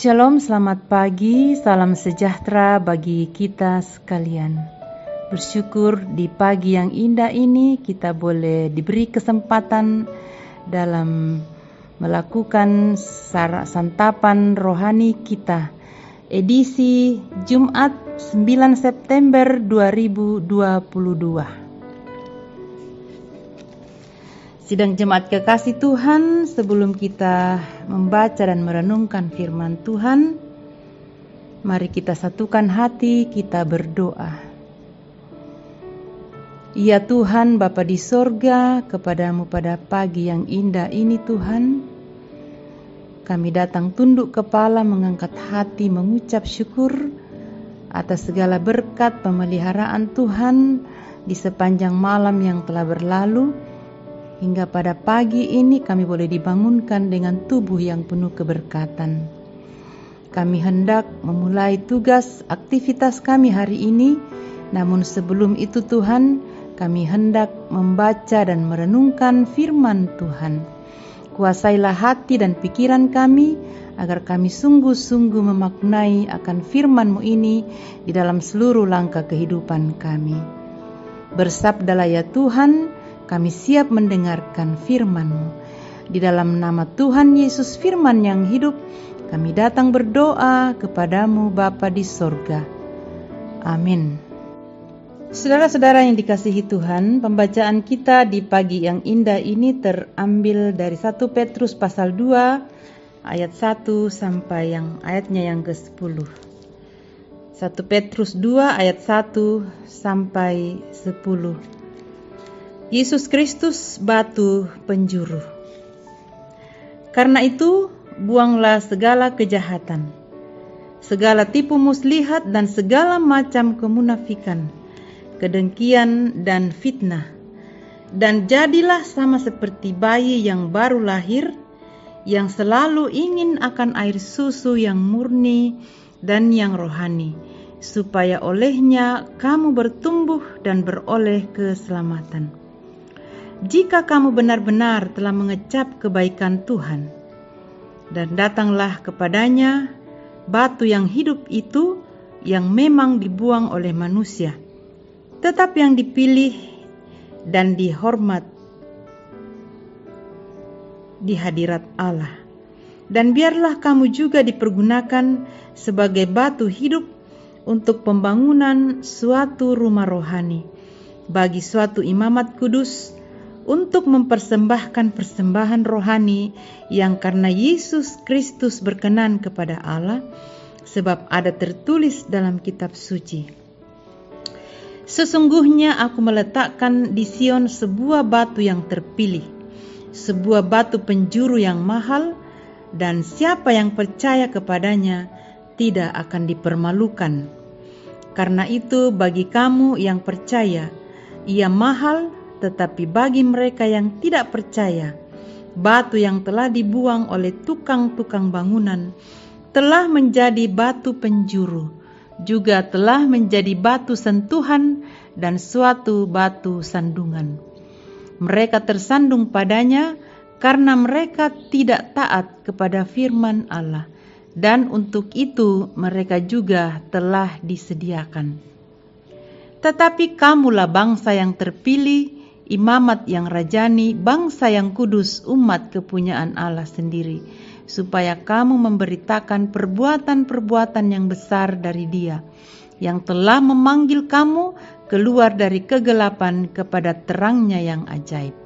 Shalom, selamat pagi, salam sejahtera bagi kita sekalian. Bersyukur di pagi yang indah ini kita boleh diberi kesempatan dalam melakukan santapan rohani kita. Edisi Jumat 9 September 2022. Sidang jemaat kekasih Tuhan, sebelum kita membaca dan merenungkan firman Tuhan, mari kita satukan hati, kita berdoa. Ya Tuhan, Bapa di sorga, kepadamu pada pagi yang indah ini Tuhan, kami datang tunduk kepala, mengangkat hati, mengucap syukur atas segala berkat pemeliharaan Tuhan di sepanjang malam yang telah berlalu. Hingga pada pagi ini kami boleh dibangunkan dengan tubuh yang penuh keberkatan. Kami hendak memulai tugas aktivitas kami hari ini, namun sebelum itu Tuhan, kami hendak membaca dan merenungkan firman Tuhan. Kuasailah hati dan pikiran kami, agar kami sungguh-sungguh memaknai akan firman-Mu ini di dalam seluruh langkah kehidupan kami. Bersabdalah ya Tuhan, kami siap mendengarkan firman-Mu. Di dalam nama Tuhan Yesus firman yang hidup, kami datang berdoa kepadamu Bapa di sorga. Amin. Saudara-saudara yang dikasihi Tuhan, pembacaan kita di pagi yang indah ini terambil dari 1 Petrus pasal 2 ayat 1 sampai ayatnya yang ke-10. 1 Petrus 2 ayat 1 sampai 10. Yesus Kristus batu penjuru. Karena itu, buanglah segala kejahatan, segala tipu muslihat dan segala macam kemunafikan, kedengkian dan fitnah. Dan jadilah sama seperti bayi yang baru lahir, yang selalu ingin akan air susu yang murni dan yang rohani, supaya olehnya kamu bertumbuh dan beroleh keselamatan. Jika kamu benar-benar telah mengecap kebaikan Tuhan, dan datanglah kepadanya batu yang hidup itu, yang memang dibuang oleh manusia, tetap yang dipilih dan dihormat di hadirat Allah. Dan biarlah kamu juga dipergunakan sebagai batu hidup untuk pembangunan suatu rumah rohani, bagi suatu imamat kudus, untuk mempersembahkan persembahan rohani yang karena Yesus Kristus berkenan kepada Allah, sebab ada tertulis dalam kitab suci, sesungguhnya aku meletakkan di Sion sebuah batu yang terpilih, sebuah batu penjuru yang mahal, dan siapa yang percaya kepadanya tidak akan dipermalukan. Karena itu bagi kamu yang percaya, ia mahal, tetapi bagi mereka yang tidak percaya, batu yang telah dibuang oleh tukang-tukang bangunan telah menjadi batu penjuru, juga telah menjadi batu sentuhan dan suatu batu sandungan. Mereka tersandung padanya karena mereka tidak taat kepada firman Allah, dan untuk itu mereka juga telah disediakan. Tetapi kamulah bangsa yang terpilih, imamat yang rajani, bangsa yang kudus, umat kepunyaan Allah sendiri, supaya kamu memberitakan perbuatan-perbuatan yang besar dari Dia, yang telah memanggil kamu keluar dari kegelapan kepada terangnya yang ajaib.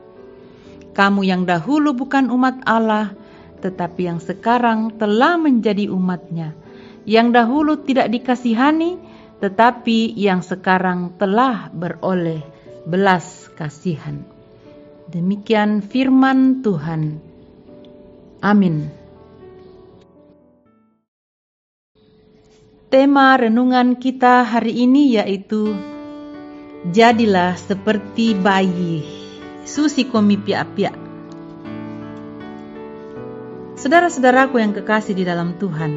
Kamu yang dahulu bukan umat Allah, tetapi yang sekarang telah menjadi umat-Nya, yang dahulu tidak dikasihani, tetapi yang sekarang telah beroleh belas kasihan. Demikian firman Tuhan. Amin. Tema renungan kita hari ini yaitu jadilah seperti bayi, susi komi pia-pia. Saudara-saudaraku yang kekasih di dalam Tuhan,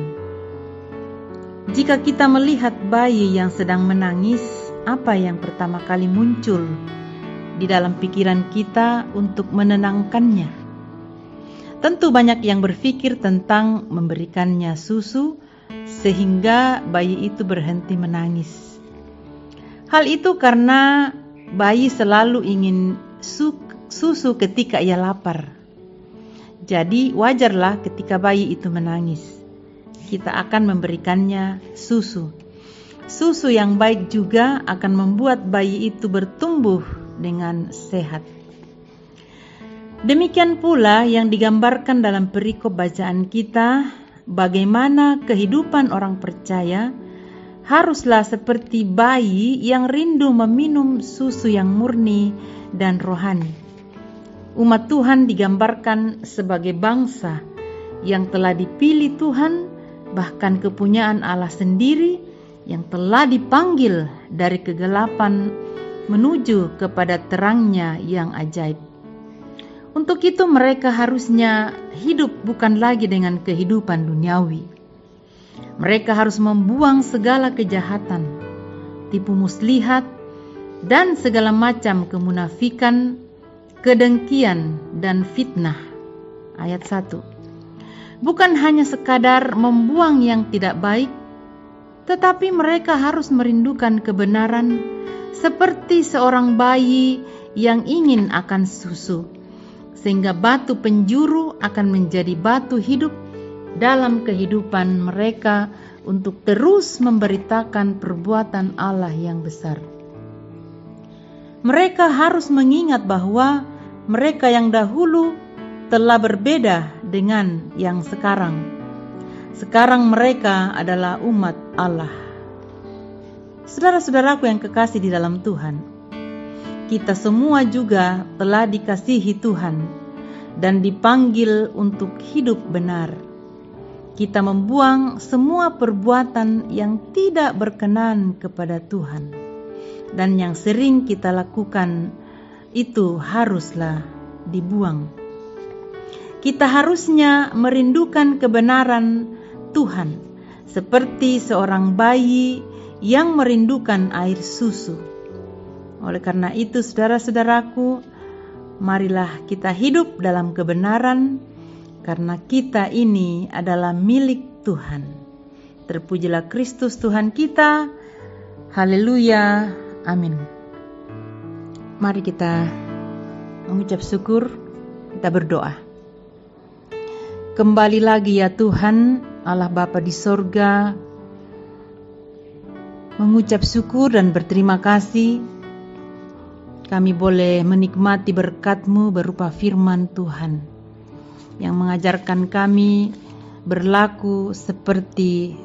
jika kita melihat bayi yang sedang menangis, apa yang pertama kali muncul di dalam pikiran kita untuk menenangkannya? Tentu banyak yang berpikir tentang memberikannya susu sehingga bayi itu berhenti menangis. Hal itu karena bayi selalu ingin susu ketika ia lapar. Jadi wajarlah ketika bayi itu menangis, kita akan memberikannya susu. Susu yang baik juga akan membuat bayi itu bertumbuh dengan sehat. Demikian pula yang digambarkan dalam perikop bacaan kita, bagaimana kehidupan orang percaya haruslah seperti bayi yang rindu meminum susu yang murni dan rohani. Umat Tuhan digambarkan sebagai bangsa yang telah dipilih Tuhan, bahkan kepunyaan Allah sendiri yang telah dipanggil dari kegelapan menuju kepada terangnya yang ajaib. Untuk itu mereka harusnya hidup bukan lagi dengan kehidupan duniawi. Mereka harus membuang segala kejahatan, tipu muslihat, dan segala macam kemunafikan, kedengkian, dan fitnah. Ayat 1. Bukan hanya sekadar membuang yang tidak baik, tetapi mereka harus merindukan kebenaran seperti seorang bayi yang ingin akan susu, sehingga batu penjuru akan menjadi batu hidup dalam kehidupan mereka untuk terus memberitakan perbuatan Allah yang besar. Mereka harus mengingat bahwa mereka yang dahulu telah berbeda dengan yang sekarang. Sekarang mereka adalah umat Allah. Saudara-saudaraku yang kekasih di dalam Tuhan, kita semua juga telah dikasihi Tuhan dan dipanggil untuk hidup benar. Kita membuang semua perbuatan yang tidak berkenan kepada Tuhan, dan yang sering kita lakukan itu haruslah dibuang. Kita harusnya merindukan kebenaran Tuhan seperti seorang bayi yang merindukan air susu. Oleh karena itu, saudara-saudaraku, marilah kita hidup dalam kebenaran, karena kita ini adalah milik Tuhan. Terpujilah Kristus Tuhan kita. Haleluya. Amin. Mari kita mengucap syukur, kita berdoa. Kembali lagi ya Tuhan, Allah Bapa di sorga, mengucap syukur dan berterima kasih kami boleh menikmati berkat-Mu berupa firman Tuhan yang mengajarkan kami berlaku seperti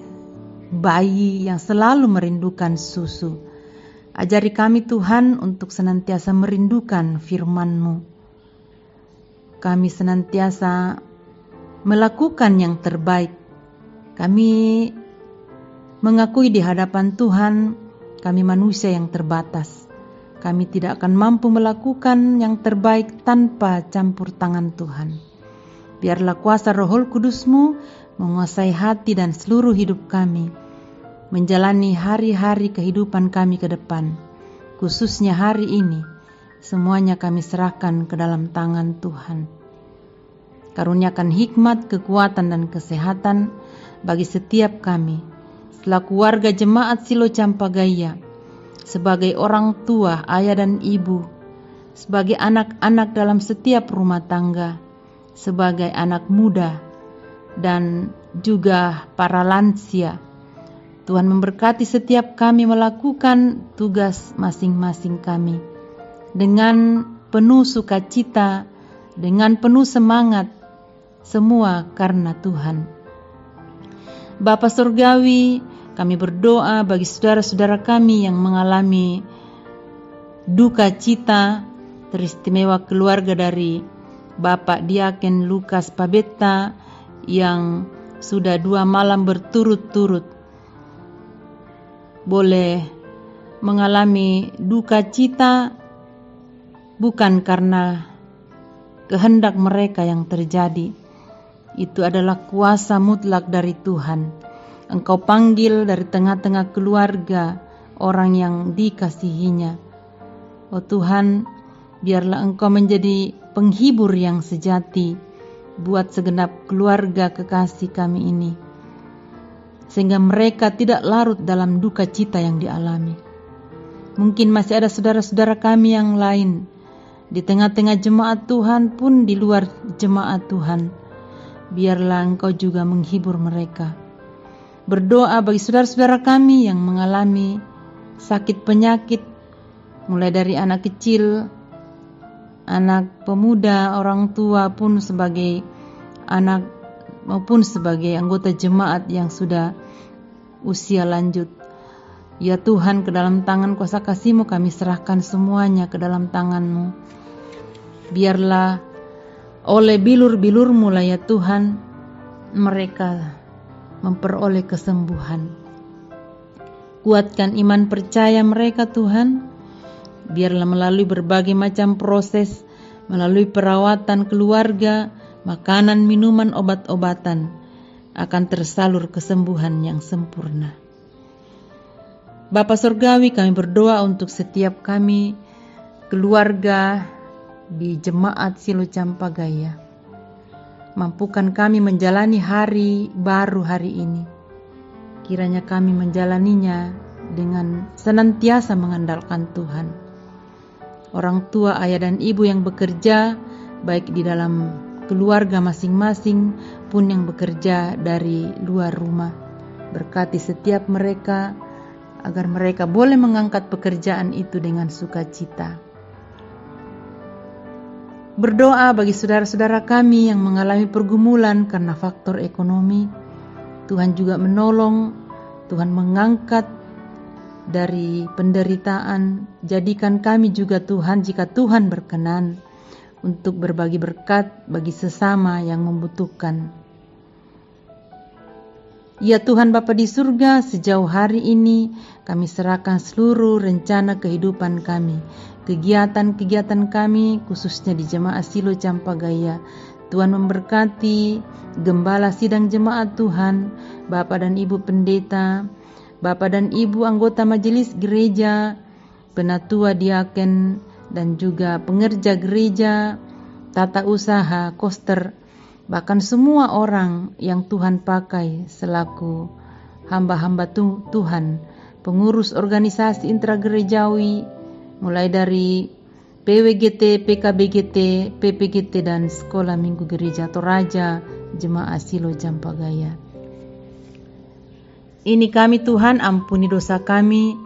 bayi yang selalu merindukan susu. Ajari kami Tuhan untuk senantiasa merindukan firman-Mu. Kami senantiasa melakukan yang terbaik. Kami mengakui di hadapan Tuhan kami manusia yang terbatas. Kami tidak akan mampu melakukan yang terbaik tanpa campur tangan Tuhan. Biarlah kuasa Roh Kudus-Mu menguasai hati dan seluruh hidup kami, menjalani hari-hari kehidupan kami ke depan, khususnya hari ini. Semuanya kami serahkan ke dalam tangan Tuhan. Karuniakan hikmat, kekuatan, dan kesehatan bagi setiap kami, selaku warga jemaat Silo Campagaya, sebagai orang tua, ayah dan ibu, sebagai anak-anak dalam setiap rumah tangga, sebagai anak muda, dan juga para lansia. Tuhan memberkati setiap kami melakukan tugas masing-masing kami dengan penuh sukacita, dengan penuh semangat, semua karena Tuhan. Bapa Surgawi, kami berdoa bagi saudara-saudara kami yang mengalami duka cita, teristimewa keluarga dari Bapak Diaken Lukas Pabetta yang sudah 2 malam berturut-turut boleh mengalami duka cita bukan karena kehendak mereka yang terjadi. Itu adalah kuasa mutlak dari Tuhan. Engkau panggil dari tengah-tengah keluarga orang yang dikasihinya. Oh Tuhan, biarlah Engkau menjadi penghibur yang sejati, buat segenap keluarga kekasih kami ini, sehingga mereka tidak larut dalam duka cita yang dialami. Mungkin masih ada saudara-saudara kami yang lain di tengah-tengah jemaat Tuhan pun di luar jemaat Tuhan. Biarlah Engkau juga menghibur mereka. Berdoa bagi saudara-saudara kami yang mengalami sakit penyakit, mulai dari anak kecil, anak pemuda, orang tua pun sebagai anak maupun sebagai anggota jemaat yang sudah usia lanjut. Ya Tuhan, ke dalam tangan kuasa kasih-Mu kami serahkan semuanya ke dalam tangan-Mu. Biarlah oleh bilur-bilur-Mu lah ya Tuhan, mereka memperoleh kesembuhan. Kuatkan iman percaya mereka Tuhan. Biarlah melalui berbagai macam proses, melalui perawatan keluarga, makanan, minuman, obat-obatan, akan tersalur kesembuhan yang sempurna. Bapa Surgawi, kami berdoa untuk setiap kami, keluarga di Jemaat Silo Campagaya. Mampukan kami menjalani hari baru hari ini. Kiranya kami menjalaninya dengan senantiasa mengandalkan Tuhan. Orang tua, ayah dan ibu yang bekerja, baik di dalam keluarga masing-masing pun yang bekerja dari luar rumah. Berkati setiap mereka, agar mereka boleh mengangkat pekerjaan itu dengan sukacita. Berdoa bagi saudara-saudara kami yang mengalami pergumulan karena faktor ekonomi. Tuhan juga menolong, Tuhan mengangkat dari penderitaan. Jadikan kami juga Tuhan, jika Tuhan berkenan, untuk berbagi berkat bagi sesama yang membutuhkan. Ya Tuhan Bapa di surga, sejauh hari ini kami serahkan seluruh rencana kehidupan kami, kegiatan-kegiatan kami khususnya di Jemaat Silo Campagaya. Tuhan memberkati gembala sidang jemaat Tuhan, Bapak dan Ibu pendeta, Bapak dan Ibu anggota majelis gereja, penatua diaken, dan juga pengerja gereja, tata usaha, koster, bahkan semua orang yang Tuhan pakai selaku hamba-hamba Tuhan, pengurus organisasi intragerejawi, mulai dari PWGT, PKBGT, PPGT, dan Sekolah Minggu Gereja Toraja Jemaat Silo Campagaya. Ini kami Tuhan, ampuni dosa kami.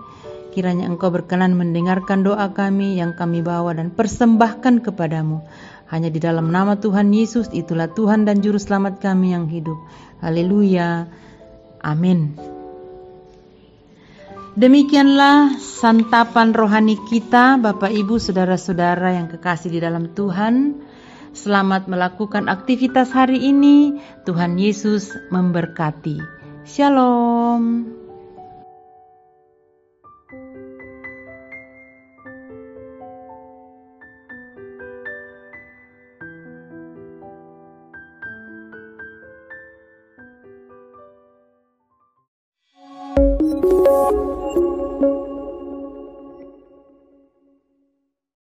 Kiranya Engkau berkenan mendengarkan doa kami yang kami bawa dan persembahkan kepadamu. Hanya di dalam nama Tuhan Yesus, itulah Tuhan dan Juru Selamat kami yang hidup. Haleluya. Amin. Demikianlah santapan rohani kita, Bapak Ibu Saudara-saudara yang kekasih di dalam Tuhan. Selamat melakukan aktivitas hari ini. Tuhan Yesus memberkati. Shalom.